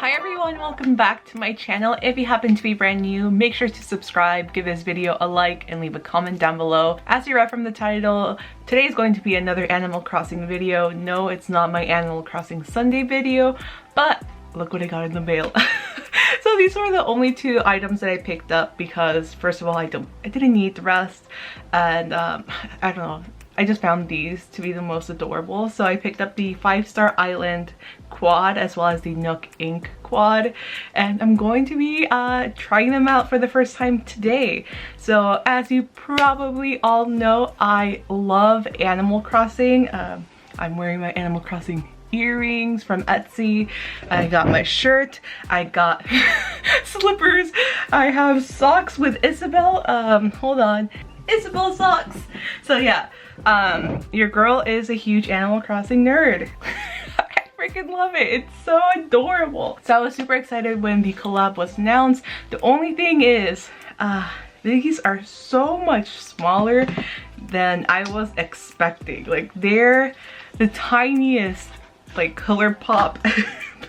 Hi everyone, welcome back to my channel. If you happen to be brand new, make sure to subscribe, give this video a like, and leave a comment down below. As you read from the title, today is going to be another Animal Crossing video. No, it's not my Animal Crossing Sunday video, but look what I got in the mail. So these were the only two items that I picked up because first of all, I didn't need the rest, and I don't know. I just found these to be the most adorable. So I picked up the 5-Star Island quad as well as the Nook Ink quad. And I'm going to be trying them out for the first time today. So as you probably all know, I love Animal Crossing. I'm wearing my Animal Crossing earrings from Etsy. I got my shirt. I got slippers. I have socks with Isabel. Hold on. Isabel socks. So yeah. Your girl is a huge Animal Crossing nerd. I freaking love it. It's so adorable. So I was super excited when the collab was announced. The only thing is, these are so much smaller than I was expecting. Like, they're the tiniest, like, ColourPop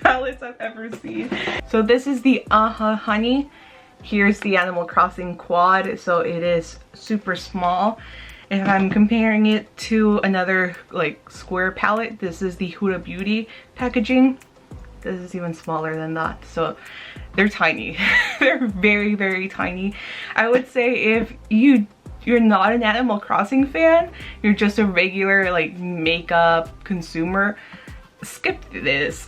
palettes I've ever seen. So this is the Honey. Here's the Animal Crossing quad. So it is super small. If I'm comparing it to another like square palette, this is the Huda Beauty packaging. This is even smaller than that. So they're tiny. They're very, very tiny. I would say if you're not an Animal Crossing fan, you're just a regular like makeup consumer, skip this.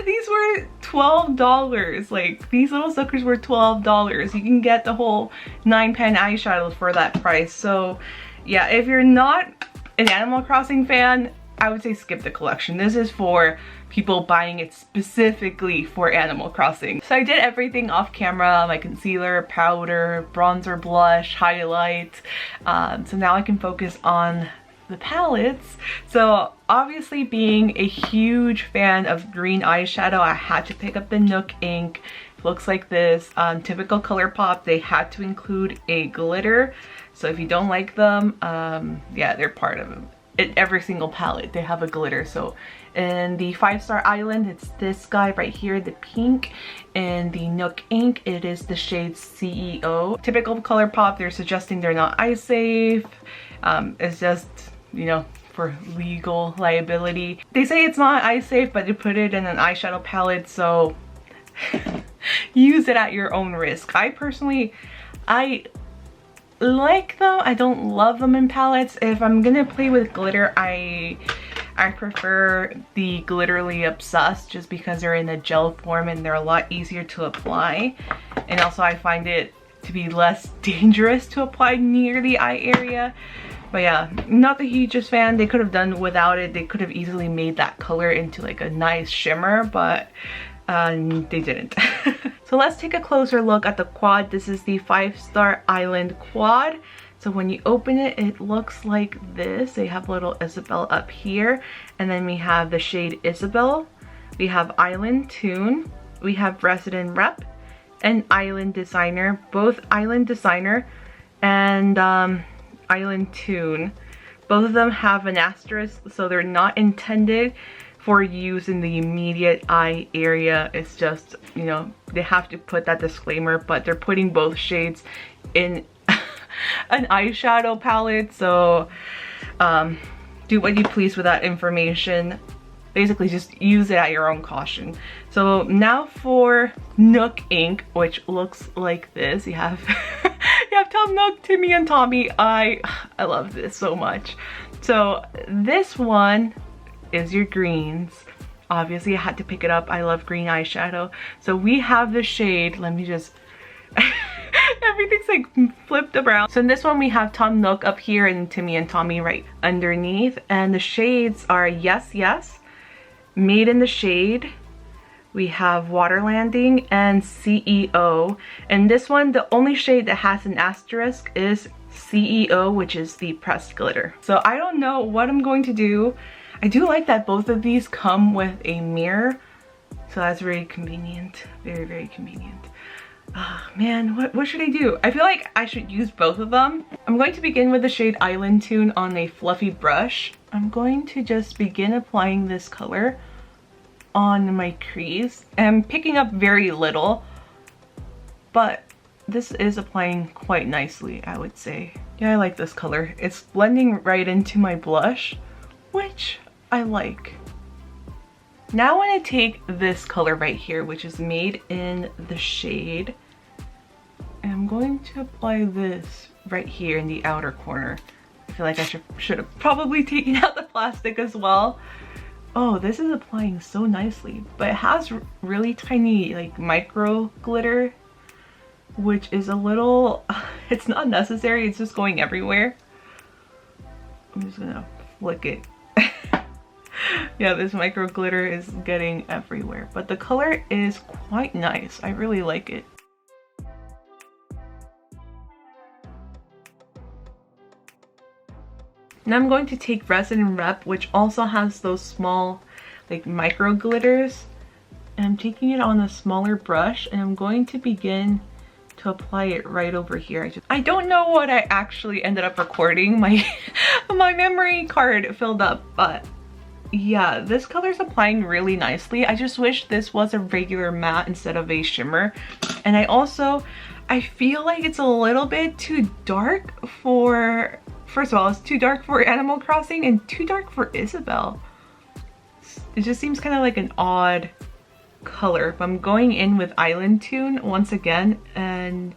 These were $12. Like, these little suckers were $12. You can get the whole 9-pan eyeshadow for that price. So yeah, if you're not an Animal Crossing fan, I would say skip the collection. This is for people buying it specifically for Animal Crossing. So I did everything off camera, my concealer, powder, bronzer, blush, highlight. So now I can focus on the palettes. So obviously, being a huge fan of green eyeshadow, I had to pick up the Nook Ink. It looks like this. Typical ColourPop, they had to include a glitter. So if you don't like them, yeah, they're part of them. In every single palette, they have a glitter. So in the 5-Star Island, it's this guy right here, the pink. In the Nook Ink, it is the shade CEO. Typical ColourPop, they're suggesting they're not eye safe. It's just, you know, for legal liability. They say it's not eye safe, but they put it in an eyeshadow palette, so use it at your own risk. I personally, I like them. I don't love them in palettes. If I'm gonna play with glitter, I prefer the Glitterly Obsessed just because they're in a gel form and they're a lot easier to apply. And also I find it to be less dangerous to apply near the eye area. But yeah, not the hugest fan. They could have done without it. They could have easily made that color into like a nice shimmer, but they didn't. So let's take a closer look at the quad. This is the 5-Star Island quad. So when you open it, it looks like this. They have little Isabel up here, and then we have the shade Isabel. We have Island Tune. We have Resident Rep and Island Designer. Both Island Designer and Island Tune. Both of them have an asterisk, so they're not intended for use in the immediate eye area. It's just, you know, they have to put that disclaimer, but they're putting both shades in an eyeshadow palette, so do what you please with that information. Basically just use it at your own caution. So now for Nook Ink, which looks like this. You have you have Tom Nook, Timmy, and Tommy. I love this so much. So this one is your greens. Obviously I had to pick it up. I love green eyeshadow. So we have the shade, let me just everything's like flipped around. So in this one we have Tom Nook up here and Timmy and Tommy right underneath, and the shades are Yes Yes, Made in the Shade, we have Water Landing, and CEO. And this one, the only shade that has an asterisk is CEO, which is the pressed glitter. So I don't know what I'm going to do. I do like that both of these come with a mirror, so that's very convenient. Very, very convenient. Oh man, what should I do? I feel like I should use both of them. I'm going to begin with the shade Island Tune on a fluffy brush. I'm going to just begin applying this color on my crease. I'm picking up very little, but this is applying quite nicely, I would say. Yeah, I like this color. It's blending right into my blush, which I like. Now I want to take this color right here, which is made in the shade, and I'm going to apply this right here in the outer corner. I feel like I should have probably taken out the plastic as well. Oh, this is applying so nicely, but it has really tiny like micro glitter, which is a little, it's not necessary, it's just going everywhere. I'm just gonna flick it. Yeah, this micro glitter is getting everywhere, but the color is quite nice. I really like it. Now I'm going to take Resin Rep, which also has those small like micro glitters, and I'm taking it on a smaller brush, and I'm going to begin to apply it right over here. I don't know what I actually ended up recording. My memory card filled up, but yeah, this color is applying really nicely. I just wish this was a regular matte instead of a shimmer. And I feel like it's a little bit too dark for, first of all, it's too dark for Animal Crossing and too dark for Isabelle. It just seems kind of like an odd color, but I'm going in with Island Tune once again and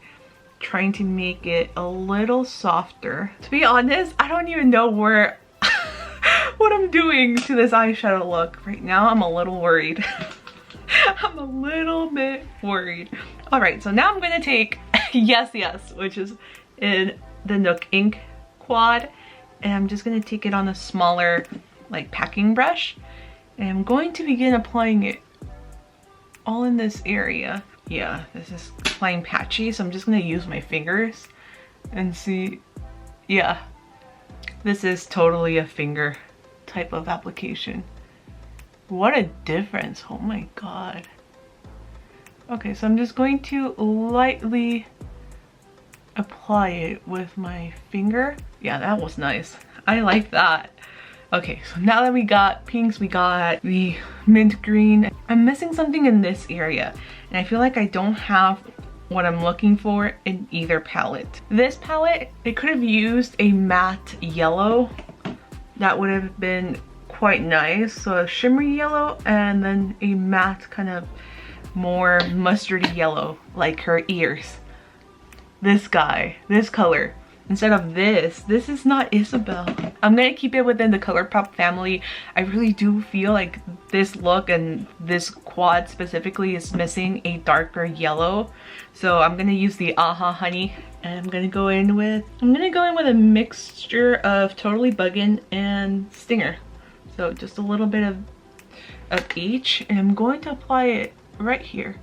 trying to make it a little softer. To be honest, I don't even know what I'm doing to this eyeshadow look. Right now, I'm a little worried. I'm a little bit worried. All right, so now I'm gonna take Yes Yes, which is in the Nook ink quad, and I'm just gonna take it on a smaller like packing brush, and I'm going to begin applying it all in this area. Yeah, this is applying patchy, so I'm just gonna use my fingers and see. Yeah, this is totally a finger type of application. What a difference, oh my god. Okay, so I'm just going to lightly apply it with my finger. Yeah, that was nice. I like that. Okay, so now that we got pinks, we got the mint green. I'm missing something in this area, and I feel like I don't have what I'm looking for in either palette. This palette, it could have used a matte yellow. That would have been quite nice. So a shimmery yellow and then a matte kind of more mustardy yellow, like her ears. This guy, this color. Instead of this is not Isabelle. I'm gonna keep it within the ColourPop family. I really do feel like this look and this quad specifically is missing a darker yellow. So I'm gonna use the Aha Honey, and I'm gonna go in with a mixture of Totally Buggin' and Stinger. So just a little bit of each, and I'm going to apply it right here.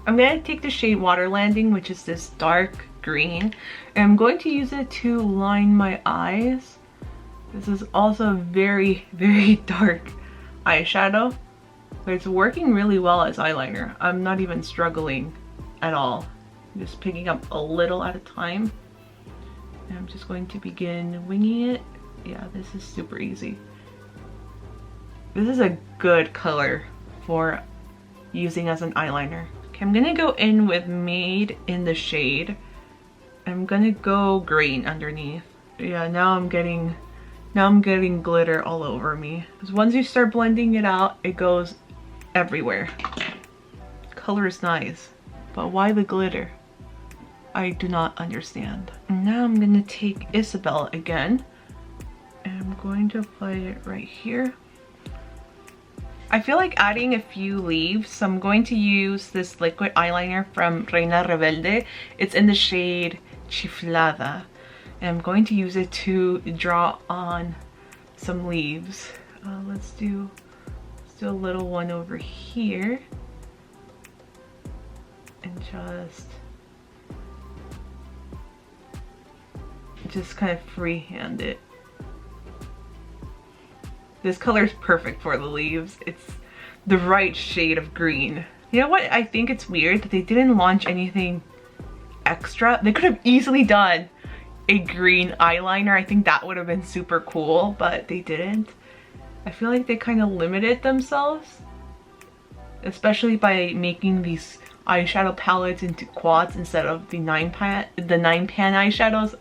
I'm going to take the shade Water Landing, which is this dark green, and I'm going to use it to line my eyes. This is also very, very dark eyeshadow, but it's working really well as eyeliner. I'm not even struggling at all. I'm just picking up a little at a time, and I'm just going to begin winging it. Yeah, this is super easy. This is a good color for using as an eyeliner. I'm gonna go in with Made in the Shade. I'm gonna go green underneath. Yeah, now I'm getting glitter all over me. Because once you start blending it out, it goes everywhere. Color is nice, but why the glitter? I do not understand. And now I'm gonna take Isabelle again, and I'm going to apply it right here. I feel like adding a few leaves, so I'm going to use this liquid eyeliner from Reina Rebelde. It's in the shade Chiflada, and I'm going to use it to draw on some leaves. Let's do a little one over here, and just kind of freehand it. This color is perfect for the leaves. It's the right shade of green. You know what? I think it's weird that they didn't launch anything extra. They could have easily done a green eyeliner. I think that would have been super cool, but they didn't. I feel like they kind of limited themselves, especially by making these eyeshadow palettes into quads instead of the 9-pan eyeshadows.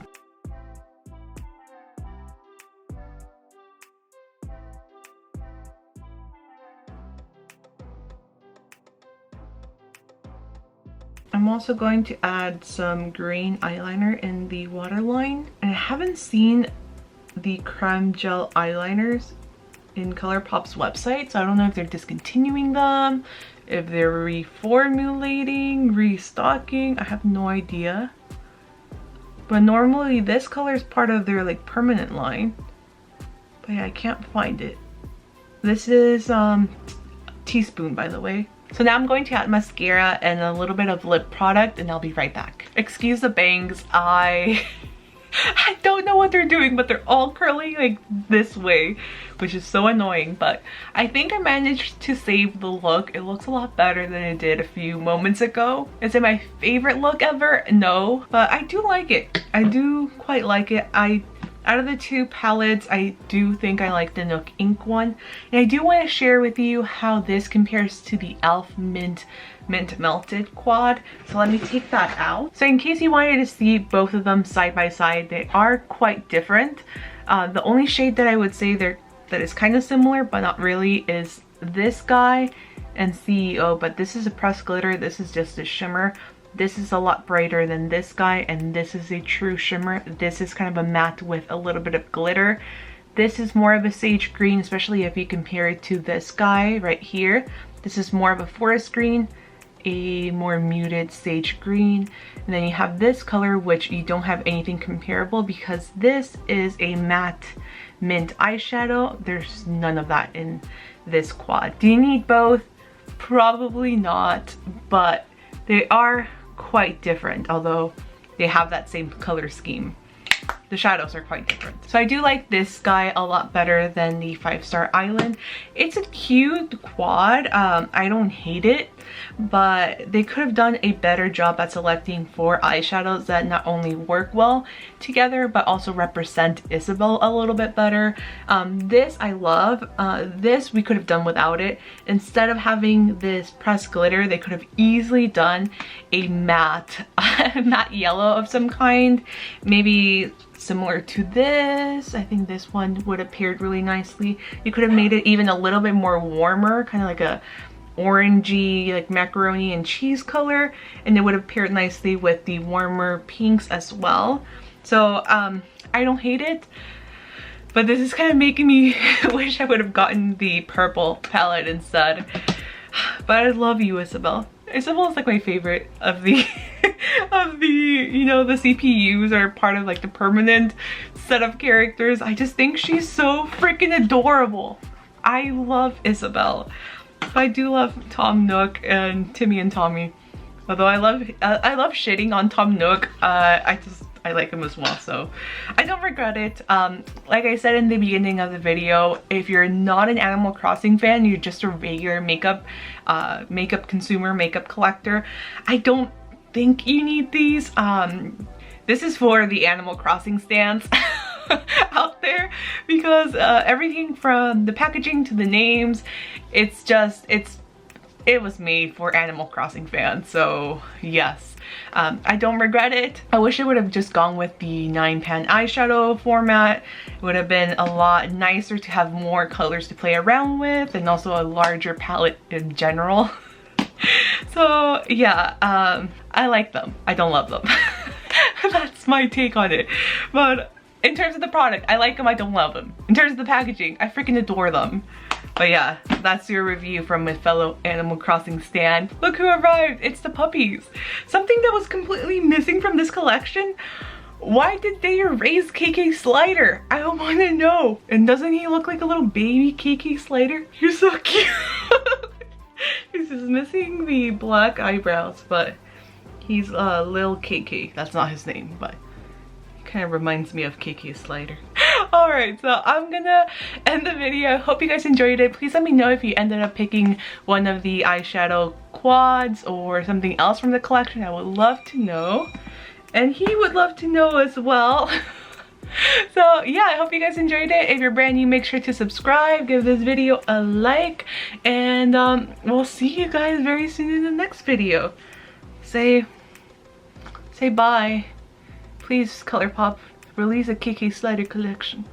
I'm also going to add some green eyeliner in the waterline. And I haven't seen the creme gel eyeliners in ColourPop's website, so I don't know if they're discontinuing them, if they're reformulating, restocking. I have no idea. But normally this color is part of their like permanent line. But yeah, I can't find it. This is teaspoon, by the way. So now I'm going to add mascara and a little bit of lip product, and I'll be right back. Excuse the bangs. I don't know what they're doing, but they're all curling like this way, which is so annoying. But I think I managed to save the look. It looks a lot better than it did a few moments ago. Is it my favorite look ever? No, but I do like it. I do quite like it. Out of the two palettes, I do think I like the Nook Ink one. And I do want to share with you how this compares to the e.l.f. Mint Melted quad. So let me take that out. So in case you wanted to see both of them side by side, they are quite different. The only shade that I would say that is kind of similar but not really is this guy and CEO, but this is a pressed glitter, this is just a shimmer. This is a lot brighter than this guy, and this is a true shimmer. This is kind of a matte with a little bit of glitter. This is more of a sage green, especially if you compare it to this guy right here. This is more of a forest green, a more muted sage green. And then you have this color, which you don't have anything comparable because this is a matte mint eyeshadow. There's none of that in this quad. Do you need both? Probably not, but they are quite different, although they have that same color scheme. The shadows are quite different. So I do like this guy a lot better than the 5-Star Island. It's a cute quad. I don't hate it, but they could have done a better job at selecting 4 eyeshadows that not only work well together, but also represent Isabelle a little bit better. This I love. This we could have done without it. Instead of having this pressed glitter, they could have easily done a matte, matte yellow of some kind. Maybe similar to this. I think this one would have paired really nicely. You could have made it even a little bit more warmer, kind of like a orangey, like macaroni and cheese color, and it would have paired nicely with the warmer pinks as well. So I don't hate it, but this is kind of making me wish I would have gotten the purple palette instead. But I love you, Isabelle. Isabelle is like my favorite of the you know, the CPUs are part of like the permanent set of characters. I just think she's so freaking adorable. I love Isabelle. I do love Tom Nook and Timmy and Tommy. Although I love shitting on Tom Nook, I like him as well, so I don't regret it. Like I said in the beginning of the video, if you're not an Animal Crossing fan, you're just a regular makeup consumer, makeup collector, I don't think you need these. This is for the Animal Crossing stans out there, because everything from the packaging to the names, it was made for Animal Crossing fans, so yes. I don't regret it. I wish it would have just gone with the 9-pan eyeshadow format. It would have been a lot nicer to have more colors to play around with, and also a larger palette in general. So yeah, I like them. I don't love them. That's my take on it. But in terms of the product, I like them, I don't love them. In terms of the packaging, I freaking adore them. But yeah, that's your review from my fellow Animal Crossing stan. Look who arrived, it's the puppies. Something that was completely missing from this collection. Why did they erase KK Slider? I don't want to know. And doesn't he look like a little baby KK Slider? You're so cute. He's just missing the black eyebrows, but he's Lil KK. That's not his name, but he kind of reminds me of KK Slider. Alright, so I'm gonna end the video. Hope you guys enjoyed it. Please let me know if you ended up picking one of the eyeshadow quads or something else from the collection. I would love to know. and he would love to know as well. So yeah, I hope you guys enjoyed it. If you're brand new, make sure to subscribe, give this video a like, and we'll see you guys very soon in the next video. Say bye. Please, ColourPop, release a KK slider collection.